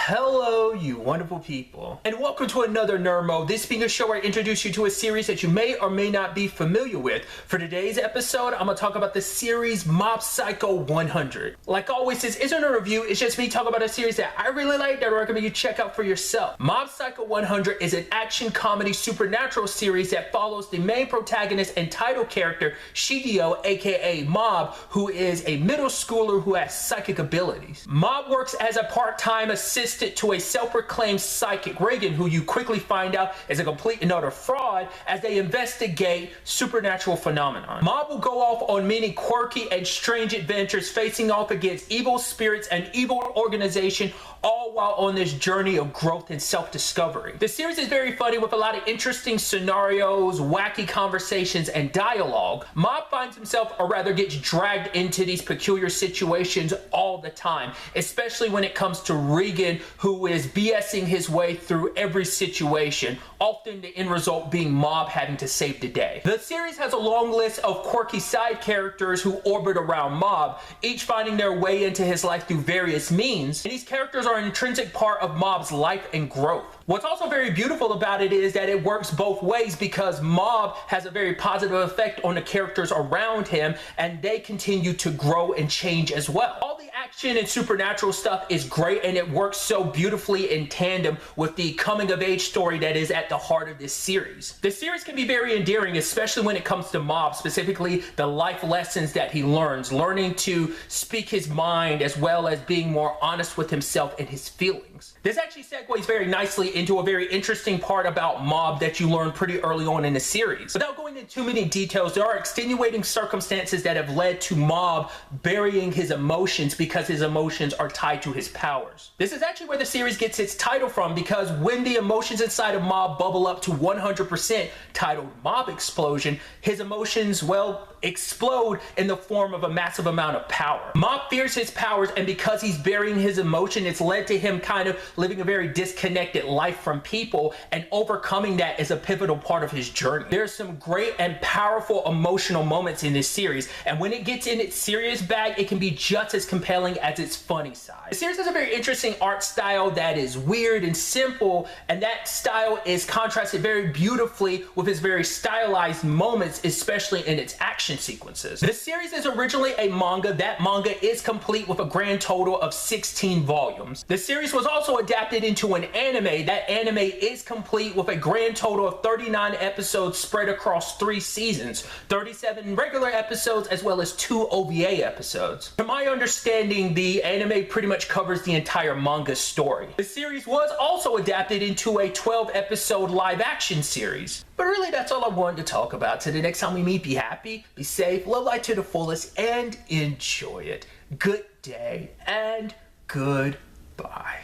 Hello, you wonderful people, and welcome to another Nerd Mode. This being a show where I introduce you to a series that you may or may not be familiar with. For today's episode, I'm going to talk about the series Mob Psycho 100. Like always, this isn't a review, it's just me talking about a series that I really like that I recommend you check out for yourself. Mob Psycho 100 is an action comedy supernatural series that follows the main protagonist and title character, Shigeo, aka Mob, who is a middle schooler who has psychic abilities. Mob works as a part-time assistant to a self-proclaimed psychic, Reagan, who you quickly find out is a complete and utter fraud as they investigate supernatural phenomenon. Mob will go off on many quirky and strange adventures, facing off against evil spirits and evil organization, all while on this journey of growth and self-discovery. The series is very funny with a lot of interesting scenarios, wacky conversations, and dialogue. Mob finds himself, or rather gets dragged into these peculiar situations all the time, especially when it comes to Regan, who is BSing his way through every situation, often the end result being Mob having to save the day. The series has a long list of quirky side characters who orbit around Mob, each finding their way into his life through various means, and these characters are an intrinsic part of Mob's life and growth. What's also very beautiful about it is that it works both ways because Mob has a very positive effect on the characters around him, and they continue to grow and change as well. All the action and supernatural stuff is great, and it works so beautifully in tandem with the coming of age story that is at the heart of this series. The series can be very endearing, especially when it comes to Mob, specifically the life lessons that he learns, learning to speak his mind as well as being more honest with himself and his feelings. This actually segues very nicely into a very interesting part about Mob that you learn pretty early on in the series. Without going into too many details, there are extenuating circumstances that have led to Mob burying his emotions because his emotions are tied to his powers. This is actually where the series gets its title from, because when the emotions inside of Mob bubble up to 100%, titled Mob Explosion, his emotions, well, explode in the form of a massive amount of power. Mob fears his powers, and because he's burying his emotion, it's led to him kind of living a very disconnected life from people, and overcoming that is a pivotal part of his journey. There's some great and powerful emotional moments in this series, and when it gets in its serious bag, it can be just as compelling as its funny side. The series has a very interesting art style that is weird and simple, and that style is contrasted very beautifully with its very stylized moments, especially in its action sequences. The series is originally a manga. That manga is complete with a grand total of 16 volumes. The series was also adapted into an anime. That anime is complete with a grand total of 39 episodes spread across 3 seasons, 37 regular episodes as well as 2 OVA episodes. To my understanding, the anime pretty much covers the entire manga story. The series was also adapted into a 12-episode live-action series. But really, that's all I wanted to talk about. Till the next time we meet, be happy, be safe, love life to the fullest, and enjoy it. Good day and goodbye.